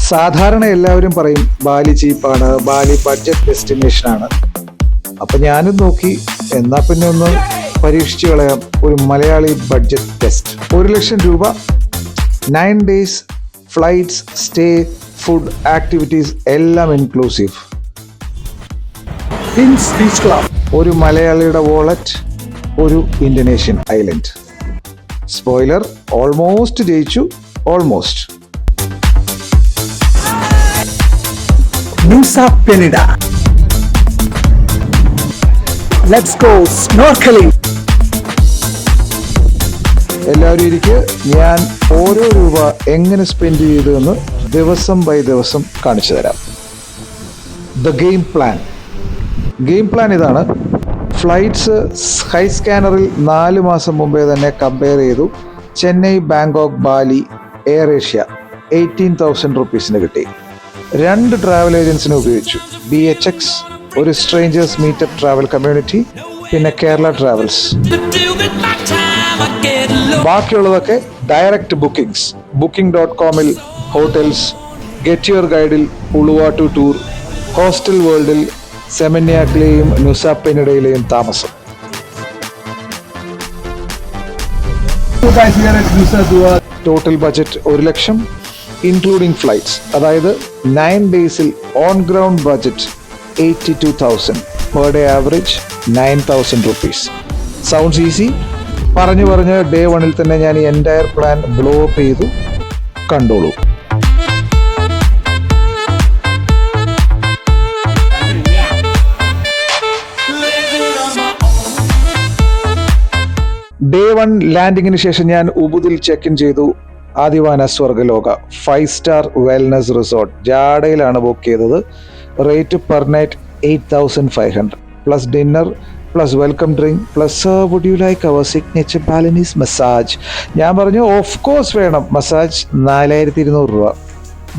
സാധാരണ എല്ലാവരും പറയും ബാലി ചീപ്പാണ്, ബാലി ബഡ്ജറ്റ് ഡെസ്റ്റിനേഷൻ ആണ്. അപ്പൊ ഞാനും നോക്കി, എന്നാ പിന്നെ ഒന്ന് പരീക്ഷിച്ചു കളയാം ഒരു മലയാളി ബഡ്ജറ്റ് ടെസ്റ്റ്. 1,00,000 രൂപ, 9 days, flights, stay, food, activities എല്ലാം ഇൻക്ലൂസീവ്. ഒരു മലയാളിയുടെ വോളറ്റ്, ഒരു ഇന്തോനേഷ്യൻ ഐലൻഡ്. സ്പോയിലർ, ഓൾമോസ്റ്റ് ജയിച്ചു, almost. Nusa Penida. Let's go snorkeling. എല്ലാവരും ഇരിക്കുക. ഞാൻ ഓരോ രൂപ എങ്ങനെ സ്പെൻഡ് ചെയ്തു എന്ന് ദിവസം ബൈ ദിവസം കാണിച്ചു തരാം. ദ ഗെയിം പ്ലാൻ ഇതാണ്. ഫ്ലൈറ്റ്സ് സ്കൈ സ്കാനറിൽ 4 മാസം മുമ്പേ തന്നെ കമ്പയർ ചെയ്തു. Chennai, Bangkok, Bali, air Asia 18,000 റുപ്പീസിന് കിട്ടി. 2 ട്രാവൽ ഏജൻസിനെ ഉപയോഗിച്ചു. BHX, ഒരു സ്ട്രേഞ്ചേഴ്സ് മീറ്റപ്പ് ട്രാവൽ കമ്മ്യൂണിറ്റി, പിന്നെ കേരള ട്രാവൽസ്. ബാക്കിയുള്ളതൊക്കെ ഡയറക്റ്റ് ബുക്കിംഗ്സ്. Booking.com-ൽ ഹോട്ടൽസ്, ഗെറ്റ് യുവർ ഗൈഡിൽ ഉളുവാട്ടു ടൂർ, ഹോസ്റ്റൽ വേൾഡിൽ സെമന്യാക്കിലെയും നുസ പെനിഡയിലെയും താമസം. Total budget 1,00,000 including flights. അതായത് 9 days-ൽ on ground budget 82,000, per day average 9,000 rupees. Sounds easy. പറഞ്ഞ് ഡേ 1-ൽ തന്നെ ഞാൻ ഈ എൻറ്റയർ പ്ലാൻ ബ്ലോ അപ്പ് ചെയ്തു. കണ്ടോളൂ. ഡേ 1 ലാൻഡിങ്ങിന് ശേഷം ഞാൻ ഉബുദിൽ ചെക്ക് ഇൻ ചെയ്തു. Adiwana Svarga Loka 5 star wellness resort ജാഡയിലാണ് ബുക്ക് ചെയ്തത്. Rate per night 8,500 plus dinner plus welcome drink plus would you like അവർ സിഗ്നേച്ചർ ബാലനീസ് മസാജ്. ഞാൻ പറഞ്ഞു ഓഫ് കോഴ്സ് വേണം. മസാജ് 4,200 രൂപ.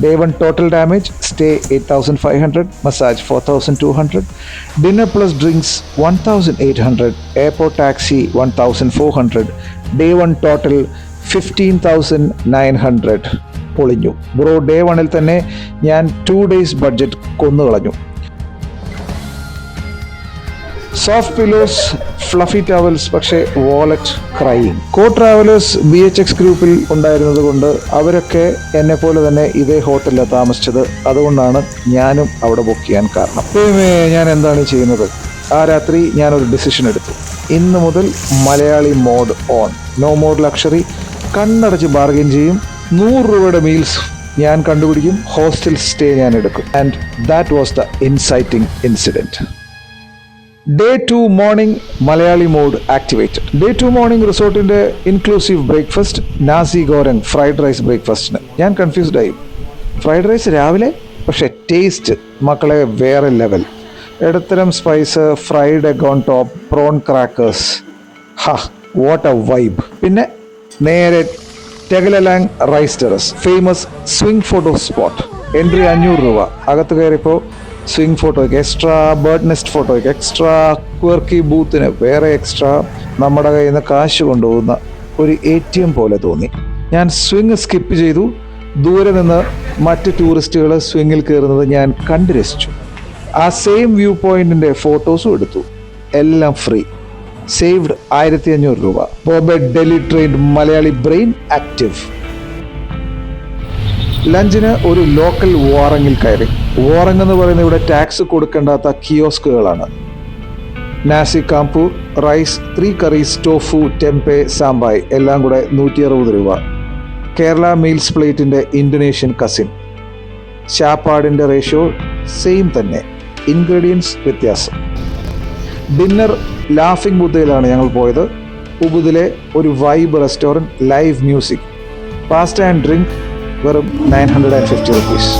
Day 1 total damage, stay 8,500, massage 4,200, dinner plus drinks 1,800, airport taxi 1,400. Day 1 total 15,900. പൊളിഞ്ഞു bro. Day 1-ൽ തന്നെ ഞാൻ 2 days budget കൊന്നുകളഞ്ഞു. സോഫ്റ്റ് പിലോസ്, ഫ്ലഫി ടവൽസ്, പക്ഷേ വാലറ്റ് ക്രൈയിങ്. കോ ട്രാവലേഴ്സ് BHX ഗ്രൂപ്പിൽ ഉണ്ടായിരുന്നത് കൊണ്ട് അവരൊക്കെ എന്നെ പോലെ തന്നെ ഇതേ ഹോട്ടലിലാണ് താമസിച്ചത്. അതുകൊണ്ടാണ് ഞാനും അവിടെ ബുക്ക് ചെയ്യാൻ കാരണം. ഞാൻ എന്താണ് ചെയ്യുന്നത്? ആ രാത്രി ഞാനൊരു ഡിസിഷൻ എടുത്തു. ഇന്ന് മുതൽ Malayali mode on. No mode luxury. കണ്ണടച്ച് ബാർഗെയിൻ ചെയ്യും. 100 രൂപയുടെ മീൽസ് ഞാൻ കണ്ടുപിടിക്കും. ഹോസ്റ്റൽ സ്റ്റേ ഞാൻ എടുക്കും. And that was the inciting incident. Day 2 morning Malayali mode activated. Day 2 morning റിസോർട്ടിൻ്റെ ഇൻക്ലൂസീവ് ബ്രേക്ക്ഫാസ്റ്റ് നാസി ഗോരങ് ഫ്രൈഡ് റൈസ് ബ്രേക്ക്ഫാസ്റ്റിന് ഞാൻ കൺഫ്യൂസ്ഡ് ആയി. ഫ്രൈഡ് റൈസ് രാവിലെ, പക്ഷേ ടേസ്റ്റ് മക്കളെ വേറെ ലെവൽ. ഇടത്തരം spice, fried egg on top, prawn crackers. What a vibe. പിന്നെ നേരെ Tegallalang rice terrace, famous swing photo spot. Entry 500 രൂപ. അകത്ത് കയറിയപ്പോൾ സ്വിംഗ് ഫോട്ടോയ്ക്ക് എക്സ്ട്രാ, ബേർഡ് നെസ്റ്റ് ഫോട്ടോയ്ക്ക് എക്സ്ട്രാ, ക്വർക്കി ബൂത്തിന് വേറെ എക്സ്ട്രാ. നമ്മുടെ കയ്യിൽ നിന്ന് കാശ് കൊണ്ടുപോകുന്ന ഒരു ATM പോലെ തോന്നി. ഞാൻ സ്വിംഗ് സ്കിപ്പ് ചെയ്തു. ദൂരെ നിന്ന് മറ്റ് ടൂറിസ്റ്റുകൾ സ്വിങ്ങിൽ കയറുന്നത് ഞാൻ കണ്ടു രസിച്ചു. ആ സെയിം വ്യൂ പോയിന്റിൻ്റെ ഫോട്ടോസും എടുത്തു. എല്ലാം ഫ്രീ. സേവ്ഡ് 1,500 രൂപ. Bombay Delhi train Malayali brain active. ലഞ്ചിന് ഒരു ലോക്കൽ വാറങ്ങിൽ കയറി. വാറങ് എന്ന് പറയുന്നത് ഇവിടെ ടാക്സ് കൊടുക്കേണ്ടാത്ത കിയോസ്കുകളാണ്. നാസി കാംപൂർ, റൈസ്, 3 curries, ടോഫു, ടെമ്പെ, സാമ്പായ് എല്ലാം കൂടെ 160 രൂപ. കേരള മീൽസ് പ്ലേറ്റിൻ്റെ ഇന്തോനേഷ്യൻ കസിൻ. ശാപ്പാടിൻ്റെ റേഷ്യോ സെയിം തന്നെ, ഇൻഗ്രീഡിയൻസ് വ്യത്യാസം. ഡിന്നർ ലാഫിംഗ് ബുദ്ധയിലാണ് ഞങ്ങൾ പോയത്. ഉബുദിലെ ഒരു vibe restaurant, live music. Pasta and drink വെറും 950 റുപ്പീസ്.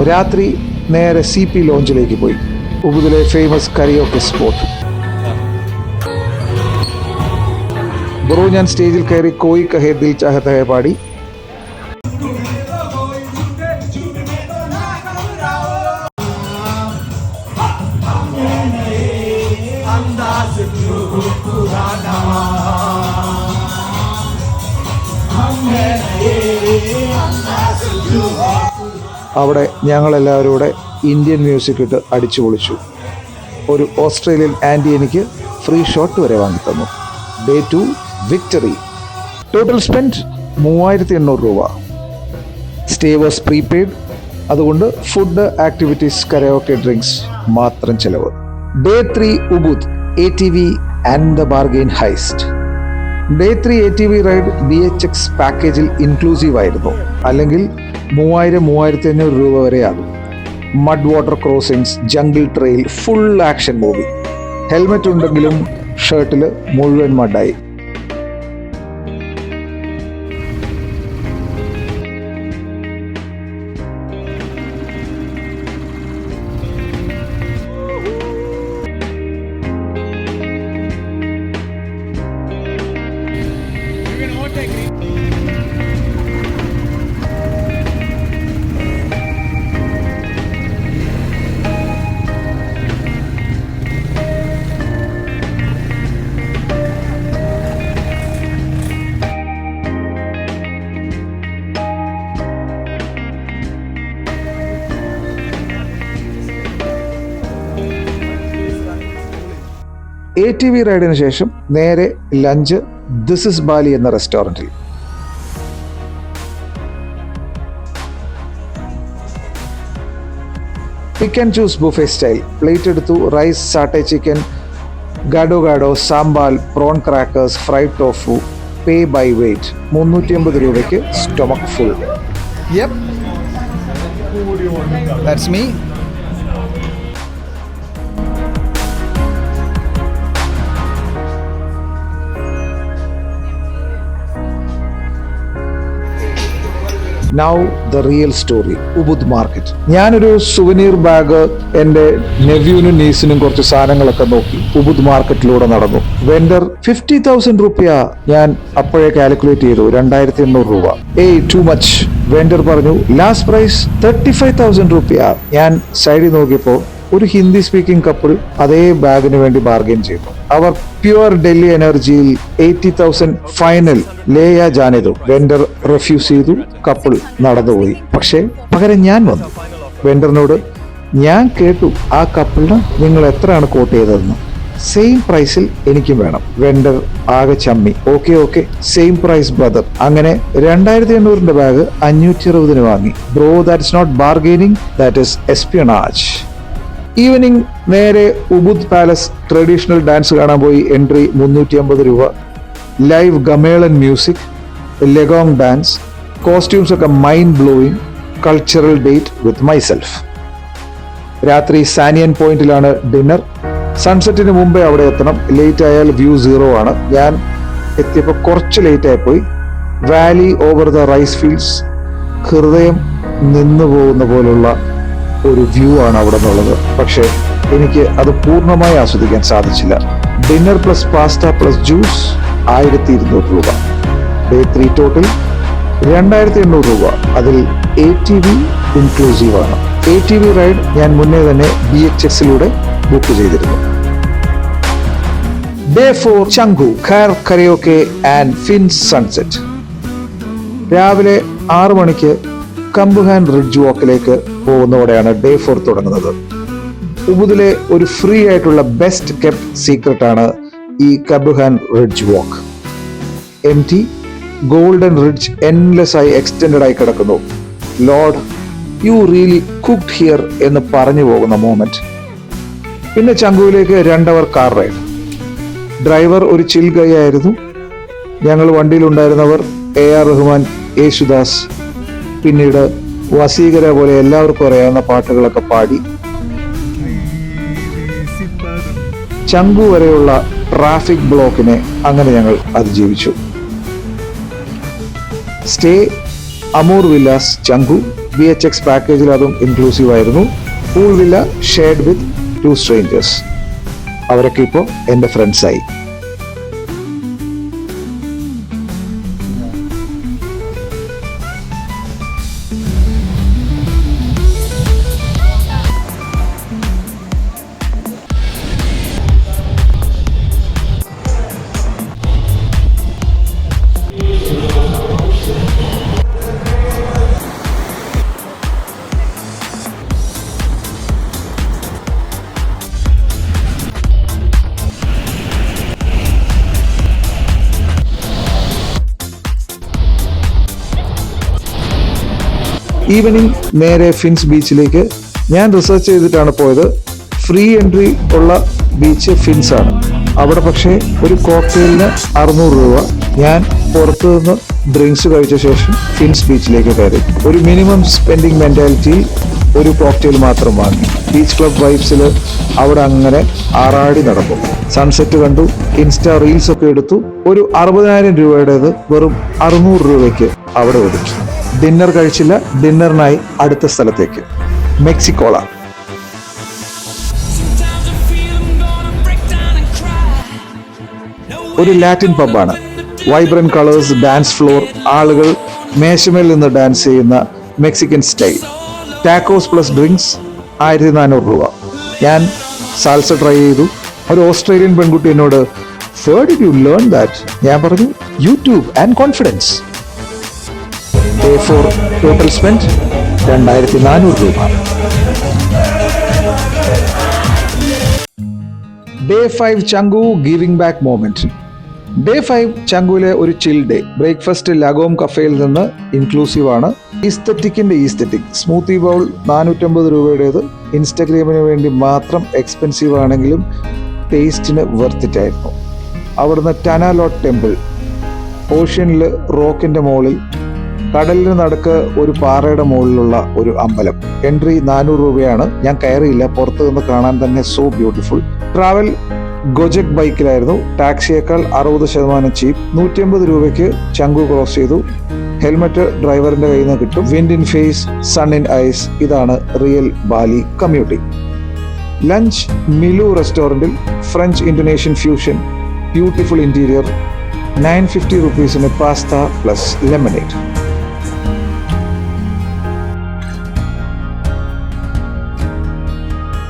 രാത്രി നേരെ CP ലോഞ്ചിലേക്ക് പോയി. ഉബുദിലെ ഫേമസ് കരിയോക്കെ സ്പോട്ട്. ബ്രോ ഞാൻ സ്റ്റേജിൽ കയറി കോയി കഹേ ദിൽ ചാഹത്ത ഹേ പാടി. അവിടെ ഞങ്ങളെല്ലാവരും കൂടെ ഇന്ത്യൻ മ്യൂസിക് ഇട്ട് അടിച്ചു പൊളിച്ചു. ഒരു ഓസ്ട്രേലിയൻ ആൻറ്റി എനിക്ക് ഫ്രീ ഷോട്ട് വരെ വാങ്ങിത്തന്നു. Day 2 victory. ടോട്ടൽ സ്പെൻഡ് 3800 രൂപ. സ്റ്റേ വാസ് പ്രീപെയ്ഡ്, അതുകൊണ്ട് ഫുഡ്, ആക്ടിവിറ്റീസ്, കരയോക്കെ, ഡ്രിങ്ക്സ് മാത്രം ചിലവ്. Day 3 Ubud, ATV and the bargain heist. Day 3 ATV ride BHX പാക്കേജിൽ ഇൻക്ലൂസീവ് ആയിരുന്നു, അല്ലെങ്കിൽ 3000-3500 രൂപ വരെ ആകും. Mud water crossings, jungle trail, full action movie. Helmet ഉണ്ടെങ്കിലും ഷർട്ടിൽ മുഴുവൻ മഡായി. ATV റൈഡിന് ശേഷം നേരെ ലഞ്ച് ദിസ് ഇസ് ബാലി എന്ന റെസ്റ്റോറൻറ്റിൽ. Pick and choose buffet style. Plate എടുത്തു. റൈസ്, സാട്ടെ ചിക്കൻ, ഗാഡോ ഗാഡോ, സാമ്പാൽ, prawn crackers, fried tofu. Pay by weight. 350 രൂപയ്ക്ക് stomach full. Yep. That's me. Now the real story. Ubud market. ഞാനൊരു souvenir bag എൻ്റെ നെവ്യൂനും നീസിനും കുറച്ച് സാധനങ്ങളൊക്കെ നോക്കി ഉബുദ് മാർക്കറ്റിലൂടെ നടന്നു. വെൻഡർ 50,000 രൂപ ഞാൻ അപ്പോഴേ കാൽക്കുലേറ്റ് ചെയ്തു. 2800 രൂപ. Too much. വെൻഡർ പറഞ്ഞു ലാസ്റ്റ് പ്രൈസ് 35,000 രൂപ. ഞാൻ സൈഡിൽ നോക്കിയപ്പോൾ ഒരു ഹിന്ദി സ്പീക്കിംഗ് കപ്പിൾ അതേ ബാഗിന് വേണ്ടി ബാർഗെയിൻ ചെയ്തു. അവർ പ്യുവർ ഡൽഹി എനർജിയിൽ 80,000 ഫൈനൽ ലേയാ ജാനേതു. വെൻഡർ റെഫ്യൂസ് ചെയ്തു. കപ്പിൾ നടന്നുപോയി. പക്ഷേ പകരം ഞാൻ വന്നു. വെൻഡറിനോട് ഞാൻ കേട്ടു ആ കപ്പിളിന് നിങ്ങൾ എത്രയാണ് കോട്ട് ചെയ്തതെന്ന്. സെയിം പ്രൈസിൽ എനിക്കും വേണം. വെൻഡർ ആകെ ചമ്മി. Okay same price brother. അങ്ങനെ 2800 ബാഗ് 560 വാങ്ങി. ബ്രോ, ദാറ്റ്സ് നോട്ട് ബാർഗെയിനിങ്, ദാറ്റ് ഇസ് എസ്പിയണാജ്. ഈവനിങ് നേരെ ഉബുദ് പാലസ് ട്രഡീഷണൽ ഡാൻസ് കാണാൻ പോയി. എൻട്രി 350 രൂപ. Live gamelan music, Legong dance, costumes ഒക്കെ mind blowing. Cultural date with myself. രാത്രി സാനിയൻ പോയിന്റിലാണ് ഡിന്നർ. സൺസെറ്റിന് മുമ്പേ അവിടെ എത്തണം. ലേറ്റ് ആയാൽ വ്യൂ 0 ആണ്. ഞാൻ എത്തിയപ്പോൾ കുറച്ച് ലേറ്റ് ആയിപ്പോയി. Valley over the rice fields. ഹൃദയം നിന്നു പോകുന്ന പോലുള്ള ഒരു വ്യൂ ആണ് അവിടെ നിന്നുള്ളത്. പക്ഷേ എനിക്ക് അത് പൂർണ്ണമായി ആസ്വദിക്കാൻ സാധിച്ചില്ല. Dinner plus pasta plus juice 1200 രൂപ. ഡേ 3 ടോട്ടൽ 2800 രൂപ. അതിൽ ATV ഇൻക്ലൂസീവ് ആണ്. ATV റൈഡ് ഞാൻ മുന്നേ തന്നെ BHXലൂടെ ബുക്ക് ചെയ്തിരുന്നു. ഡേ 4 ചങ്കു, ഖാർ കരയോക്കെ ആൻഡ് ഫിൻ സൺസെറ്റ്. രാവിലെ 6 മണിക്ക് കംബുഹാൻ റിഡ്ജ് വാക്കിലേക്ക് പോകുന്നതോടെയാണ് ഡേ 4 തുടങ്ങുന്നത്. ഉബുദിലെ ഒരു ഫ്രീ ആയിട്ടുള്ള ബെസ്റ്റ് കെപ്റ്റ് സീക്രട്ട് ആണ് ഈ കംബുഹാൻ റിഡ്ജ് വാക്ക്. MT ഗോൾഡൻ റിഡ്ജ് എൻലെസ് ആയി എക്സ്റ്റെൻഡ് ആയി കിടക്കുന്നു. Lord, you really cooked here എന്ന് പറഞ്ഞു പോകുന്ന മോമെന്റ്. പിന്നെ ചങ്കുവിലേക്ക് 2 അവർ കാർ റൈഡ്. ഡ്രൈവർ ഒരു ചിൽ ഗൈ ആയിരുന്നു. ഞങ്ങൾ വണ്ടിയിലുണ്ടായിരുന്നവർ AR റഹ്മാൻ, യേശുദാസ്, പിന്നീട് വസീകര പോലെ എല്ലാവർക്കും അറിയാവുന്ന പാട്ടുകളൊക്കെ പാടി ചങ്കു വരെയുള്ള ട്രാഫിക് ബ്ലോക്കിനെ അങ്ങനെ ഞങ്ങൾ അതിജീവിച്ചു. Stay Amour villas Canggu. BHX പാക്കേജിൽ അതും ഇൻക്ലൂസീവ് ആയിരുന്നു. Pool villa shared with 2 strangers. അവരൊക്കെ ഇപ്പോൾ എൻ്റെ ഫ്രണ്ട്സായി. ഈവനിങ് നേരെ ഫിൻസ് ബീച്ചിലേക്ക്. ഞാൻ റിസർച്ച് ചെയ്തിട്ടാണ് പോയത്. ഫ്രീ എൻട്രി ഉള്ള ബീച്ച് ഫിൻസ് ആണ്. അവിടെ പക്ഷേ ഒരു കോക്ടെയിലിന് 600 രൂപ. ഞാൻ പുറത്തു നിന്ന് ഡ്രിങ്ക്സ് കഴിച്ച ശേഷം ഫിൻസ് ബീച്ചിലേക്ക് കയറി. ഒരു മിനിമം സ്പെൻഡിങ് മെന്റാലിറ്റിയിൽ ഒരു കോക്ടെയിൽ മാത്രം വാങ്ങി. ബീച്ച് ക്ലബ് വൈബ്സിൽ അവിടെ അങ്ങനെ ആറാടി നടന്നു. സൺസെറ്റ് കണ്ടു, ഇൻസ്റ്റാ റീൽസ് ഒക്കെ എടുത്തു. ഒരു 60,000 രൂപയുടേത് വെറും 600 രൂപയ്ക്ക് അവിടെ ഒതുക്കി. ഡിന്നർ കഴിച്ചില്ല. ഡിന്നറിനായി അടുത്ത സ്ഥലത്തേക്ക്, മെക്സിക്കോള. ഒരു ലാറ്റിൻ പബ്ബാണ്. വൈബ്രന്റ് കളേഴ്സ്, ഡാൻസ് ഫ്ലോർ, ആളുകൾ മേശമേൽ നിന്ന് ഡാൻസ് ചെയ്യുന്ന Mexican style. Tacos plus drinks 1400 രൂപ. ഞാൻ സാൽസ ട്രൈ ചെയ്തു. ഒരു ഓസ്ട്രേലിയൻ പെൺകുട്ടി എന്നോട് "Where did you learn that?" ഞാൻ പറഞ്ഞു YouTube and confidence. Day 4 total spend 2400 രൂപ. Day 5 Canggu giving back moment. Day 5 ചങ്കുവിലെ ഒരു ചിൽ ഡേ. ബ്രേക്ക്ഫാസ്റ്റ് ലഗോം കഫേയിൽ നിന്ന് ഇൻക്ലൂസീവ് ആണ്. ഈസ്തെറ്റിക് സ്മൂത്തി ബൗൾ 450 രൂപയുടേത്. ഇൻസ്റ്റഗ്രാമിന് വേണ്ടി മാത്രം എക്സ്പെൻസീവ് ആണെങ്കിലും ടേസ്റ്റിന് വെർത്തിറ്റ് ആയിരുന്നു. അവിടുന്ന് ടനാലോട്ട് ടെമ്പിൾ, ഓഷ്യനിൽ റോക്കിന്റെ മുകളിൽ, കടലിന് നടുക്ക് ഒരു പാറയുടെ മുകളിലുള്ള ഒരു അമ്പലം. എൻട്രി 400 രൂപയാണ്. ഞാൻ കയറിയില്ല, പുറത്തു നിന്ന് കാണാൻ തന്നെ സോ ബ്യൂട്ടിഫുൾ. ട്രാവൽ ഗോജക് ബൈക്കിലായിരുന്നു. ടാക്സിയേക്കാൾ 60% ചീപ്പ്. 150 രൂപയ്ക്ക് ചങ്കു ക്രോസ് ചെയ്തു. ഹെൽമറ്റ് ഡ്രൈവറിന്റെ കയ്യിൽ നിന്ന് കിട്ടും. Wind in face, sun in eyes. ഇതാണ് real Bali commuting. Lunch Milu റെസ്റ്റോറൻറ്റിൽ. French Indonesian fusion, beautiful interior. 950 റുപ്പീസിന് pasta plus lemonade.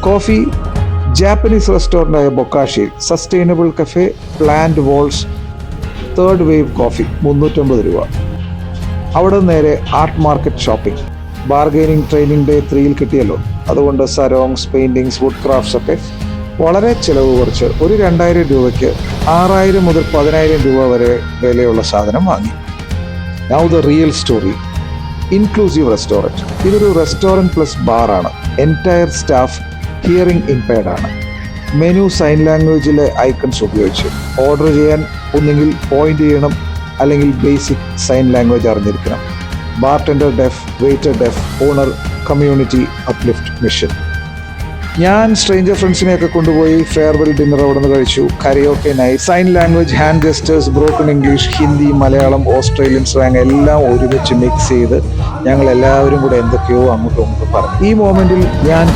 Coffee Japanese റെസ്റ്റോറൻ്റായ ബൊക്കാഷിയിൽ. Sustainable cafe, plant walls, third wave coffee 350 രൂപ. അവിടെ നേരെ art market shopping. Bargaining training day 3ൽ കിട്ടിയല്ലോ, അതുകൊണ്ട് സരോങ്സ്, പെയിന്റിങ്സ്, വുഡ് ക്രാഫ്റ്റ്സ് ഒക്കെ വളരെ ചിലവ് കുറച്ച് ഒരു 2000 രൂപയ്ക്ക് 6000 മുതൽ 10000 രൂപ വരെ വിലയുള്ള സാധനം വാങ്ങി. Now the real story. Inclusive restaurant. ഇതൊരു റെസ്റ്റോറൻറ്റ് പ്ലസ് ബാറാണ്. എൻറ്റയർ സ്റ്റാഫ് ഹിയറിംഗ് ഇംപയർഡ് ആണ്. മെനു സൈൻ ലാംഗ്വേജിലെ ഐക്കൺസ് ഉപയോഗിച്ച് ഓർഡർ ചെയ്യാൻ ഒന്നുകിൽ പോയിന്റ് ചെയ്യണം, അല്ലെങ്കിൽ ബേസിക് സൈൻ ലാംഗ്വേജ് അറിഞ്ഞിരിക്കണം. Bartender deaf, waiter deaf, owner community uplift mission. ഞാൻ സ്ട്രേഞ്ചർ ഫ്രണ്ട്സിനെയൊക്കെ കൊണ്ടുപോയി ഫെയർവെൽ ഡിന്നർ അവിടെ നിന്ന് കഴിച്ചു. Karaoke night. Sign language, hand gestures, broken English, Hindi, Malayalam, Australian slang എല്ലാം ഒരുമിച്ച് മിക്സ് ചെയ്ത് ഞങ്ങൾ എല്ലാവരും കൂടെ എന്തൊക്കെയോ അങ്ങോട്ടും ഇങ്ങോട്ടും പറഞ്ഞു. ഈ മൊമെന്റിൽ ഞാൻ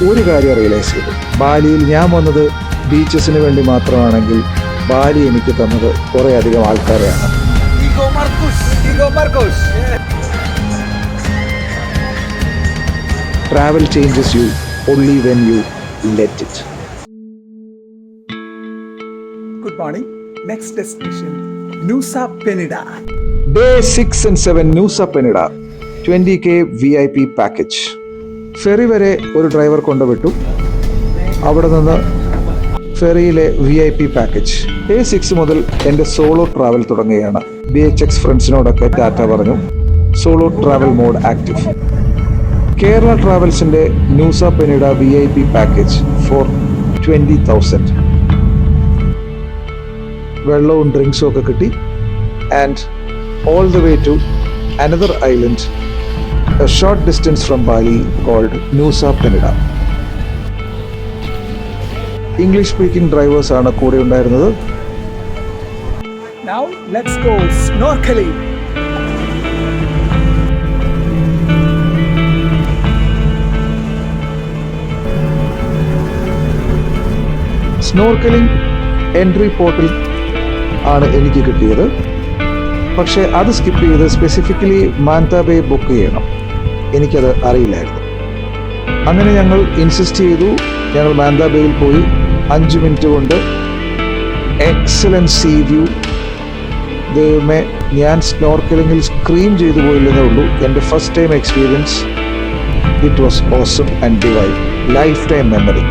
ഒരു കാര്യം റിയലൈസ് ചെയ്തു. ബാലിയിൽ ഞാൻ വന്നത് ബീച്ചസിന് വേണ്ടി മാത്രമാണെങ്കിൽ ബാലി എനിക്ക് തന്നത് കുറെ അധികം ആൾക്കാരെയാണ്. Travel changes you only when you let it. Good morning. Next destination, Nusa Penida. Day 6 and 7 Nusa Penida. 20K VIP package. Ferry വരെ ഒരു ഡ്രൈവർ കൊണ്ടുവിട്ടു. അവിടെ നിന്ന് ഫെറിയിലെ VIP പാക്കേജ്. Day 6 മുതൽ എൻ്റെ സോളോ ട്രാവൽ തുടങ്ങുകയാണ്. BHX ഫ്രണ്ട്സിനോടൊക്കെ ടാറ്റ പറഞ്ഞു. Solo travel mode active. Kerala ട്രാവൽസിന്റെ Nusa Penida VIP package for 20,000. വെള്ളവും ഡ്രിങ്ക്സും ഒക്കെ കിട്ടി. And all the way to another island, a short distance from Bali called Nusa Penida. English speaking drivers ആണ് കൂടെ ഉണ്ടായിരുന്നത്. Now let's go snorkeling. Snorkeling entry പോർട്ടിൽ ആണ് എനിക്ക് കിട്ടിയത്. പക്ഷേ അത് സ്കിപ്പ് ചെയ്ത് സ്പെസിഫിക്കലി മാൻതാ ബേ ബുക്ക് ചെയ്യണം. എനിക്കത് അറിയില്ലായിരുന്നു. അങ്ങനെ ഞങ്ങൾ ഇൻസിസ്റ്റ് ചെയ്തു. ഞങ്ങൾ മാൻതാ ബേയിൽ പോയി. 5 മിനിറ്റ് കൊണ്ട് എക്സലൻറ്റ് സീ വ്യൂ. ദൈവമേ, ഞാൻ സ്നോർക്കലിംഗിൽ സ്ക്രീം ചെയ്തു പോയില്ലെന്നേ ഉള്ളൂ. എൻ്റെ first time experience. It was awesome and divine. Lifetime memory.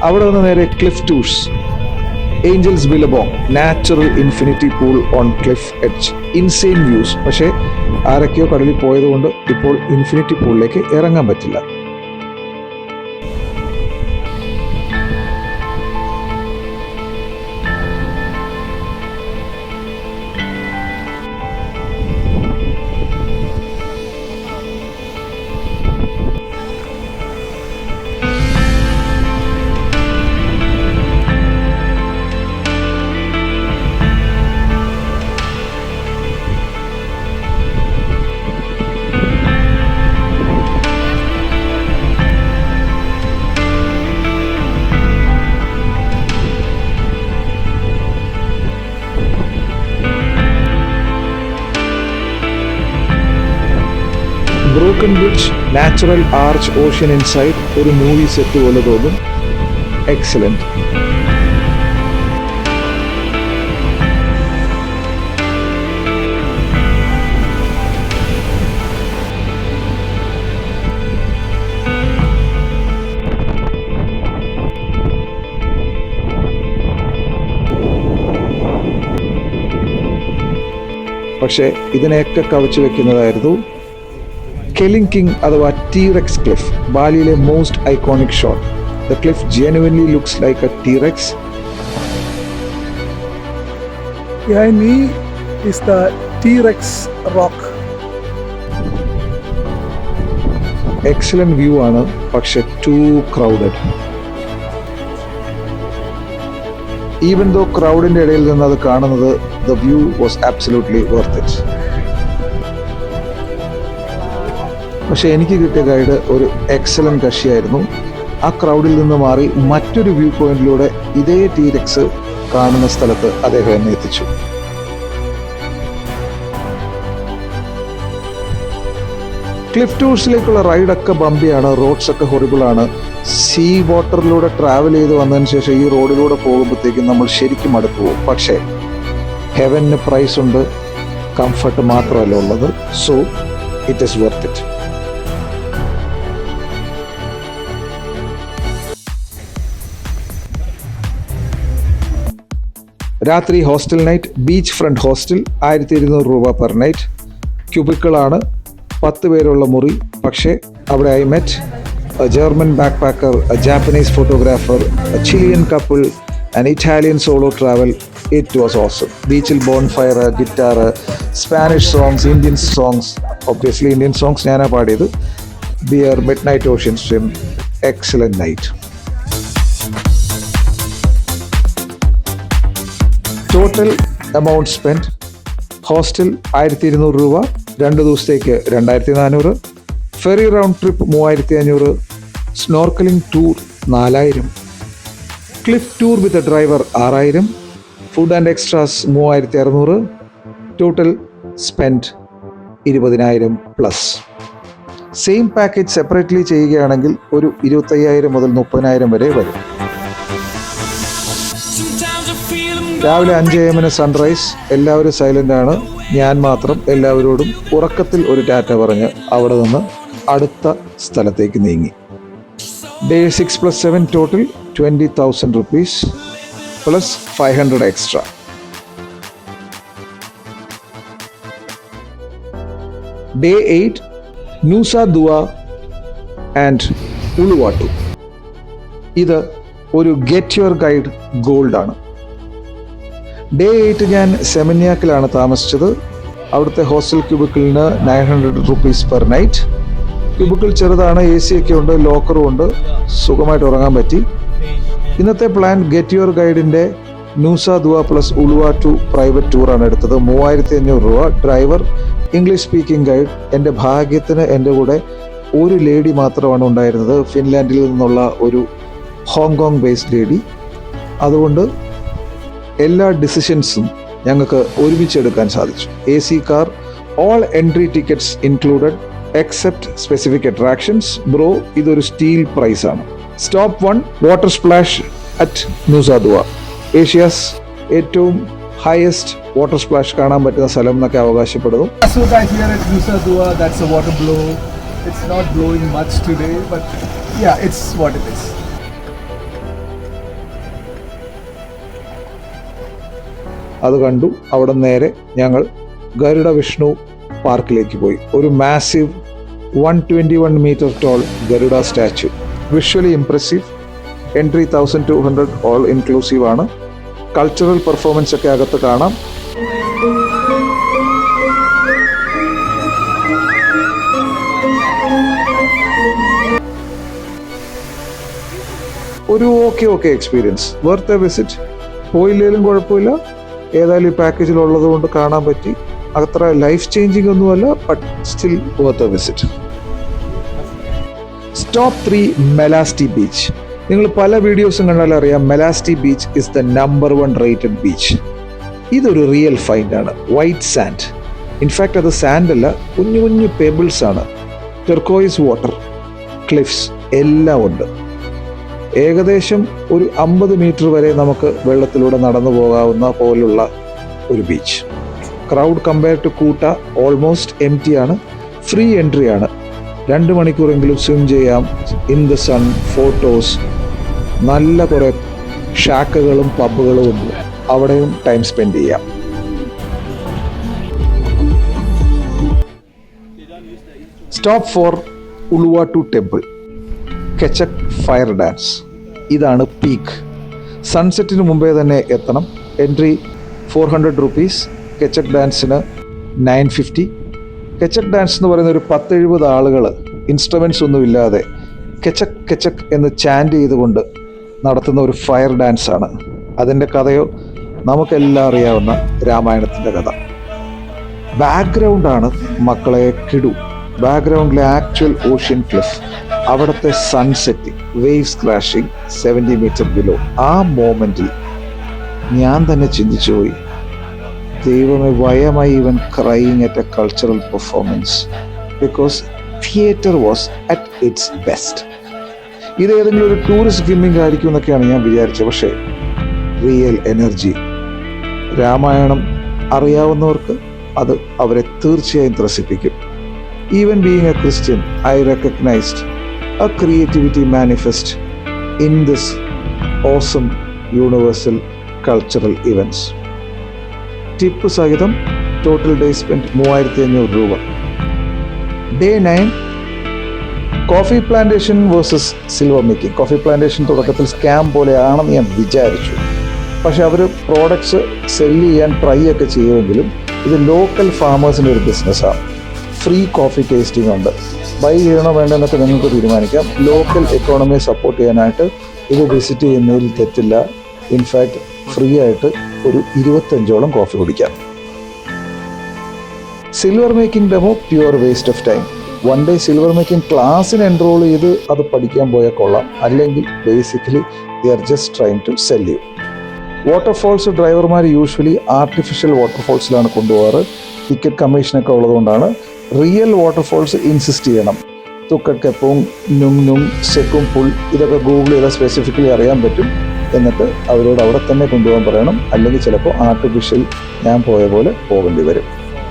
അവിടെ നിന്ന് നേരെ cliff tours. Angel's Billabong, natural infinity pool on cliff edge, insane views. പക്ഷേ ആരൊക്കെയോ കടലിൽ പോയതുകൊണ്ട് ഇപ്പോൾ ഇൻഫിനിറ്റി പൂളിലേക്ക് ഇറങ്ങാൻ പറ്റില്ല. Broken bridge, natural arch, ocean inside, ഒരു മൂവി സെറ്റ് പോലെ തോന്നും. എക്സലന്റ്. പക്ഷേ ഇതിനെയൊക്കെ കവച്ചു വെക്കുന്നതായിരുന്നു കെലിംഗ് കിങ് അഥവാ ടീറെക്സ് ക്ലിഫ്, ബാലിയിലെ most iconic shot. The cliff genuinely looks like A T-Rex. Behind me is the T-Rex rock. Excellent view ആണ്, പക്ഷെ ടു ക്രൗഡഡ്. ഈവൻ ദോ ക്രൗഡിന്റെ ഇടയിൽ നിന്ന് അത് കാണുന്നത്, the view was absolutely worth it. പക്ഷെ എനിക്ക് കിട്ടിയ ഗൈഡ് ഒരു എക്സലന്റ് കക്ഷിയായിരുന്നു. ആ ക്രൗഡിൽ നിന്ന് മാറി മറ്റൊരു വ്യൂ പോയിന്റിലൂടെ ഇതേ ടീറെക്സ് കാണുന്ന സ്ഥലത്ത് അദ്ദേഹം എന്നെ എത്തിച്ചു. ക്ലിഫ് ടൂർസിലേക്കുള്ള റൈഡൊക്കെ ബമ്പിയാണ്, റോഡ്സ് ഒക്കെ ഹൊറിബിൾ ആണ്. സീ വാട്ടറിലൂടെ ട്രാവൽ ചെയ്ത് വന്നതിന് ശേഷം ഈ റോഡിലൂടെ പോകുമ്പോഴത്തേക്കും നമ്മൾ ശരിക്കും അടുത്തു പോകും. പക്ഷേ ഹെവന് പ്രൈസ് ഉണ്ട്, കംഫർട്ട് മാത്രമല്ല ഉള്ളത്. So it is worth it. രാത്രി hostel night, beach front hostel, 1200 രൂപ പെർ നൈറ്റ്. ക്യൂബിക്കിളാണ്, 10 പേരുള്ള മുറി. പക്ഷേ അവിടെ I met a German backpacker, a Japanese photographer, a Chilean couple, an Italian solo travel. It was awesome. ബീച്ചിൽ bonfire, guitar, Spanish songs, Indian songs. Obviously Indian songs ഞാനാ പാടിയത്. Beer, midnight ocean swim. Excellent night. Total amount spend: hostel 1200 രൂപ, 2 ദിവസത്തേക്ക് 2400, ferry round trip 3500, snorkeling tour 4000, cliff tour with a driver 6000, food and extras 3600. Total spend 20,000 plus. Same package separately ചെയ്യുകയാണെങ്കിൽ ഒരു 25,000 മുതൽ 30,000 വരെ വരും. രാവിലെ 5 AM സൺറൈസ്. എല്ലാവരും silent ആണ്, ഞാൻ മാത്രം എല്ലാവരോടും ഉറക്കത്തിൽ ഒരു ടാറ്റ പറഞ്ഞ് അവിടെ നിന്ന് അടുത്ത സ്ഥലത്തേക്ക് നീങ്ങി. Day 6 + 7 total 20,000 rupees plus 500 extra. Day 8 Nusa Dua and Uluwatu. ഇത് ഒരു ഗെറ്റ് യുവർ ഗൈഡ് ഗോൾഡ് ആണ്. ഡേ 8 ഞാൻ സെമന്യാക്കിലാണ് താമസിച്ചത്. അവിടുത്തെ ഹോസ്റ്റൽ ക്യൂബിക്കിളിന് 900 rupees പെർ നൈറ്റ്. ക്യൂബിക്കിൾ ചെറുതാണ്, AC ഒക്കെ ഉണ്ട്, ലോക്കറും ഉണ്ട്, സുഖമായിട്ട് ഉറങ്ങാൻ പറ്റി. ഇന്നത്തെ പ്ലാൻ ഗെറ്റ് യുവർ ഗൈഡിൻ്റെ Nusa Dua plus Uluwatu private ടൂറാണ് എടുത്തത്. 3500 രൂപ. Driver English speaking guide. എൻ്റെ ഭാഗ്യത്തിന് എൻ്റെ കൂടെ ഒരു ലേഡി മാത്രമാണ് ഉണ്ടായിരുന്നത്, ഫിൻലാൻഡിൽ നിന്നുള്ള ഒരു ഹോങ്കോങ് ബേസ്ഡ് ലേഡി. അതുകൊണ്ട് എല്ലാ ഡിസിഷൻസും ഞങ്ങൾക്ക് ഒരുമിച്ചെടുക്കാൻ സാധിച്ചു. AC car, all entry tickets included except specific attractions. Bro, ഇതൊരു സ്റ്റീൽ പ്രൈസ് ആണ്. Stop 1 water splash at Nusa Dua. Asia's ഏറ്റവും ഹയസ്റ്റ് വാട്ടർ സ്പ്ലാഷ് കാണാൻ പറ്റുന്ന സ്ഥലം എന്നൊക്കെ അവകാശപ്പെടുന്നു. So guys, here at Nusa Dua, that's a water blow. It's not blowing much today, but yeah, it's what it is. അത് കണ്ടു. അവിടെ നേരെ ഞങ്ങൾ ഗരുഡ വിഷ്ണു പാർക്കിലേക്ക് പോയി. ഒരു massive 121 metre tall Garuda statue, visually impressive. Entry 1200, all inclusive ആണ്. കൾച്ചറൽ പെർഫോമൻസ് ഒക്കെ അകത്ത് കാണാം. ഒരു okay experience, worth a visit. പോയില്ലേലും കുഴപ്പമില്ല, ഏതായാലും ഈ പാക്കേജിലുള്ളത് കൊണ്ട് കാണാൻ പറ്റി. അത്ര ലൈഫ് ചേഞ്ചിങ് ഒന്നുമല്ല, but still worth a visit. Stop 3 Melasti beach. നിങ്ങൾ പല വീഡിയോസും കണ്ടാൽ അറിയാം, Melasti beach is the number 1 rated beach. ഇതൊരു റിയൽ ഫൈൻഡ് ആണ്. വൈറ്റ് സാൻഡ്, ഇൻഫാക്ട് അത് സാൻഡ് അല്ല, കുഞ്ഞു കുഞ്ഞു പെബിൾസ് ആണ്. ടെർക്കോയിസ് വാട്ടർ, ക്ലിഫ്സ് എല്ലാം ഉണ്ട്. ഏകദേശം ഒരു 50 മീറ്റർ വരെ നമുക്ക് വെള്ളത്തിലൂടെ നടന്നു പോകാവുന്ന പോലുള്ള ഒരു ബീച്ച്. ക്രൗഡ് കമ്പയർ ടു കൂട്ട ഓൾമോസ്റ്റ് എംറ്റി ആണ്. ഫ്രീ എൻട്രി ആണ്. 2 മണിക്കൂറെങ്കിലും സ്വിം ചെയ്യാം. ഇൻ ദ സൺ, ഫോട്ടോസ്, നല്ല കുറേ ഷാക്കുകളും പബ്ബുകളും ഉണ്ട്. അവിടെയും ടൈം സ്പെൻഡ് ചെയ്യാം. സ്റ്റോപ്പ് ഫോർ ഉളുവാട്ടു ടെമ്പിൾ, കെച്ചക് ഫയർ ഡാൻസ്. ഇതാണ് പീക്ക്. സൺസെറ്റിന് മുമ്പേ തന്നെ എത്തണം. Entry 400 rupees. കെച്ചക് ഡാൻസിന് 950. കെച്ചക് ഡാൻസ് എന്ന് പറയുന്ന ഒരു 10-70 ആളുകൾ ഇൻസ്ട്രുമെൻറ്റ്സ് ഒന്നും ഇല്ലാതെ കെച്ചക് കെച്ചക് എന്ന് ചാൻറ്റ് ചെയ്തുകൊണ്ട് നടത്തുന്ന ഒരു ഫയർ ഡാൻസ് ആണ്. അതിൻ്റെ കഥയോ നമുക്കെല്ലാം അറിയാവുന്ന രാമായണത്തിൻ്റെ കഥ. ബാക്ക്ഗ്രൗണ്ടാണ് മക്കളെ കിടു. ബാക്ക്ഗ്രൗണ്ടിലെ ആക്ച്വൽ ഓഷ്യൻ ക്ലിഫ്, അവിടുത്തെ sunsetting, waves crashing 70 metre below. ആ മോമെന്റിൽ ഞാൻ തന്നെ ചിന്തിച്ചു പോയി, ദൈവമേ, why am I even crying at a cultural performance, because theatre was at its best. ഇത് ഏതെങ്കിലും ഒരു ടൂറിസ്റ്റ് ഗിമ്മിങ് ആയിരിക്കും എന്നൊക്കെയാണ് ഞാൻ വിചാരിച്ചത്. പക്ഷേ റിയൽ എനർജി. രാമായണം അറിയാവുന്നവർക്ക് അത് അവരെ തീർച്ചയായും ത്രസിപ്പിക്കും. Even being a Christian, I recognized a creativity manifest in this awesome universal cultural events. Tip സഹിതം ടോട്ടൽ ഡേ സ്പെൻഡ് 3500 രൂപ. Day 9 coffee plantation versus silver making. Coffee plantation തുടക്കത്തിൽ സ്കാം പോലെയാണെന്ന് ഞാൻ വിചാരിച്ചു. പക്ഷെ അവർ പ്രോഡക്ട്സ് സെല്ല് ചെയ്യാൻ ട്രൈ ഒക്കെ ചെയ്യുമെങ്കിലും ഇത് ലോക്കൽ ഫാമേഴ്സിൻ്റെ ഒരു ബിസിനസ്സാണ്. ഫ്രീ കോഫി ടേസ്റ്റിംഗ് ഉണ്ട്. ബൈ ചെയ്യണോ വേണ്ടെന്നൊക്കെ നിങ്ങൾക്ക് തീരുമാനിക്കാം. ലോക്കൽ എക്കോണമിയെ സപ്പോർട്ട് ചെയ്യാനായിട്ട് ഇത് വിസിറ്റ് ചെയ്യുന്നതിൽ തെറ്റില്ല. ഇൻഫാക്ട് ഫ്രീ ആയിട്ട് ഒരു 25ഓളം കോഫി കുടിക്കാം. Silver making demo pure waste of time. 1 day silver making ക്ലാസ്സിന് എൻറോൾ ചെയ്ത് അത് പഠിക്കാൻ പോയാൽ കൊള്ളാം. അല്ലെങ്കിൽ basically they are just trying to sell you. Waterfalls ഡ്രൈവർമാർ യൂഷ്വലി ആർട്ടിഫിഷ്യൽ വാട്ടർഫോൾസിലാണ് കൊണ്ടുപോകാറ്. ടിക്കറ്റ് കമ്മീഷനൊക്കെ ഉള്ളതുകൊണ്ടാണ്. റിയൽ വാട്ടർഫോൾസ് ഇൻസിസ്റ്റ് ചെയ്യണം. തുക്കട്ട് കെപ്പും നും സെക്കും പുൾ ഇതൊക്കെ ഗൂഗിൾ ചെയ്താൽ സ്പെസിഫിക്കലി അറിയാൻ പറ്റും. എന്നിട്ട് അവരോട് അവിടെ തന്നെ കൊണ്ടുപോകാൻ പറയണം. അല്ലെങ്കിൽ ചിലപ്പോൾ ആർട്ടിഫിഷ്യൽ ഞാൻ പോയ പോലെ പോകേണ്ടി വരും.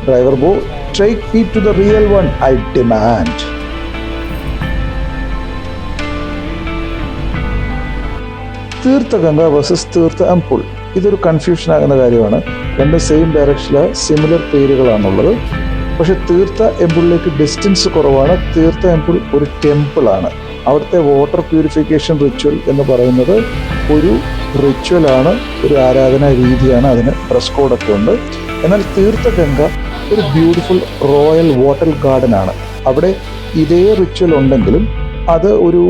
Driver bro, take me to the real one, I demand. Tirta Gangga versus Tirta Empul. ഇതൊരു കൺഫ്യൂഷൻ ആകുന്ന കാര്യമാണ്. രണ്ട് സെയിം ഡയറക്ഷനിൽ സിമിലർ പേരുകളാണുള്ളത്. പക്ഷെ തീർത്ഥ എംപിളിലേക്ക് ഡിസ്റ്റൻസ് കുറവാണ്. തീർത്ഥ എംപിൾ ഒരു ടെമ്പിളാണ്. അവിടുത്തെ വാട്ടർ പ്യൂരിഫിക്കേഷൻ റിച്വൽ എന്ന് പറയുന്നത് ഒരു റിച്വലാണ്, ഒരു ആരാധനാ രീതിയാണ്. അതിന് ഡ്രസ് കോഡൊക്കെ ഉണ്ട്. എന്നാൽ തീർത്ഥഗംഗ ഒരു ബ്യൂട്ടിഫുൾ റോയൽ വാട്ടർ ഗാർഡൻ ആണ്. അവിടെ ഇതേ റിച്വൽ ഉണ്ടെങ്കിലും അത് ഒരു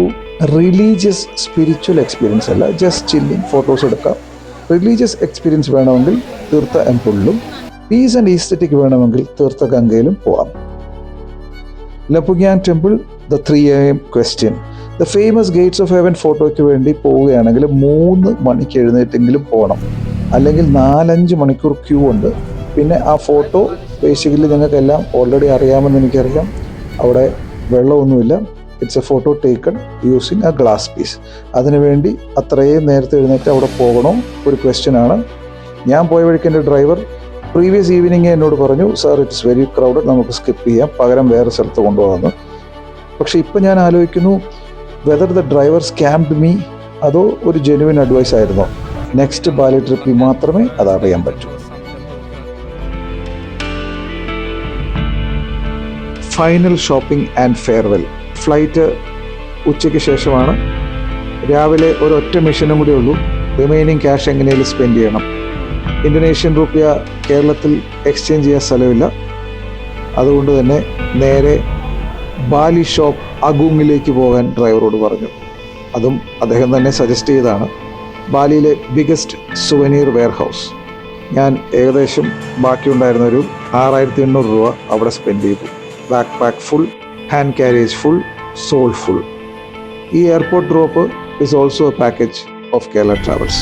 റിലീജിയസ് സ്പിരിച്വൽ എക്സ്പീരിയൻസ് അല്ല. ജസ്റ്റ് ചില്ലിങ്, ഫോട്ടോസ് എടുക്കാം. റിലീജിയസ് എക്സ്പീരിയൻസ് വേണമെങ്കിൽ തീർത്ഥ എംപിളിലും, പീസ് ആൻഡ് ഈസ്തറ്റിക് വേണമെങ്കിൽ തീർത്ഥഗംഗയിലും പോവാം. ലപുഗ്യാൻ temple, the 3 AM question. The famous gates of heaven ഫോട്ടോയ്ക്ക് വേണ്ടി പോവുകയാണെങ്കിൽ 3 മണിക്ക് എഴുന്നേറ്റെങ്കിലും പോകണം. അല്ലെങ്കിൽ 4-5 മണിക്കൂർ ക്യൂ ഉണ്ട്. പിന്നെ ആ ഫോട്ടോ ബേസിക്കലി നിങ്ങൾക്കെല്ലാം ഓൾറെഡി അറിയാമെന്ന് എനിക്കറിയാം. അവിടെ വെള്ളമൊന്നുമില്ല. It's a photo taken using a glass piece. അതിനുവേണ്ടി അത്രയും നേരത്തെ എഴുന്നേറ്റ് അവിടെ പോകണോ ഒരു ക്വസ്റ്റ്യനാണ്. ഞാൻ പോയ വഴിക്ക് എൻ്റെ ഡ്രൈവർ പ്രീവിയസ് ഈവനിങ് എന്നോട് പറഞ്ഞു, സാർ ഇറ്റ്സ് വെരി ക്രൗഡഡ്, നമുക്ക് സ്കിപ്പ് ചെയ്യാം, പകരം വേറെ സ്ഥലത്ത് കൊണ്ടുപോകാമെന്ന്. പക്ഷെ ഇപ്പം ഞാൻ ആലോചിക്കുന്നു, whether the driver scammed me അതോ ഒരു ജെനുവിൻ അഡ്വൈസ് ആയിരുന്നോ. നെക്സ്റ്റ് ബാലി ട്രിപ്പിൽ മാത്രമേ അതറിയാൻ പറ്റൂ. Final shopping and farewell. Flight ഉച്ചയ്ക്ക് ശേഷമാണ്. രാവിലെ ഒരൊറ്റ മിഷനും കൂടി ഉള്ളൂ. റിമൈനിങ് ക്യാഷ് എങ്ങനെയും സ്പെൻഡ് ചെയ്യണം. ഇന്തോനേഷ്യൻ റുപ്യ കേരളത്തിൽ എക്സ്ചേഞ്ച് ചെയ്യാൻ സ്ഥലമില്ല. അതുകൊണ്ട് തന്നെ നേരെ ബാലി ഷോപ്പ് അഗൂങ്ങിലേക്ക് പോകാൻ ഡ്രൈവറോട് പറഞ്ഞു. അതും അദ്ദേഹം തന്നെ സജസ്റ്റ് ചെയ്തതാണ്. ബാലിയിലെ ബിഗസ്റ്റ് സുവനീർ വെയർഹൗസ്. ഞാൻ ഏകദേശം ബാക്കിയുണ്ടായിരുന്ന ഒരു 6800 രൂപ അവിടെ സ്പെൻഡ് ചെയ്തു. Backpack full, hand carriage full, soul full. ഈ airport drop is also a package of Kerala Travels.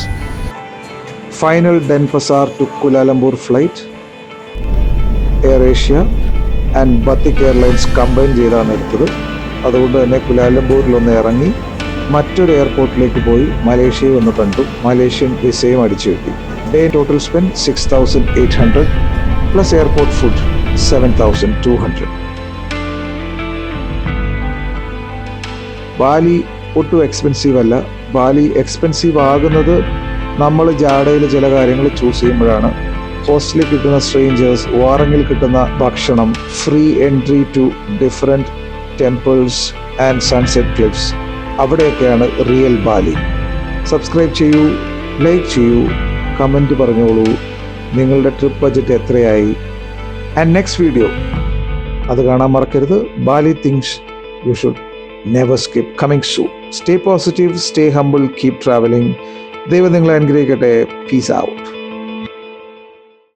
Final Denpasar to Kuala Lumpur flight, Air Asia and Batik Airlines combine ചെയ്താണ് എടുത്തത്. അതുകൊണ്ട് തന്നെ കുലാലംപൂരിലൊന്ന് ഇറങ്ങി മറ്റൊരു എയർപോർട്ടിലേക്ക് പോയി മലേഷ്യയിൽ ഒന്ന് കണ്ടു. മലേഷ്യൻ വിസയും അടിച്ചു കിട്ടി. Day total spend 6800 plus airport food 7200. Bali ഒട്ടും എക്സ്പെൻസീവ് അല്ല. ബാലി എക്സ്പെൻസീവ് ആകുന്നത് നമ്മൾ ജാഡയിൽ ചില കാര്യങ്ങൾ ചൂസ് ചെയ്യുമ്പോഴാണ്. ഹോസ്റ്റലിൽ കിട്ടുന്ന സ്ട്രേഞ്ചേഴ്സ്, വാറങ്ങിൽ കിട്ടുന്ന ഭക്ഷണം, free entry to different temples and sunset cliffs, അവിടെയൊക്കെയാണ് റിയൽ ബാലി. സബ്സ്ക്രൈബ് ചെയ്യൂ, ലൈക്ക് ചെയ്യൂ, കമൻറ്റ് പറഞ്ഞോളൂ നിങ്ങളുടെ ട്രിപ്പ് ബഡ്ജറ്റ് എത്രയായി. ആൻഡ് നെക്സ്റ്റ് വീഡിയോ അത് കാണാൻ മറക്കരുത്. Bali things you should never skip, coming soon. Stay positive, stay humble, keep traveling. ദൈവം നിങ്ങളെ അനുഗ്രഹിക്കട്ടെ. Peace out.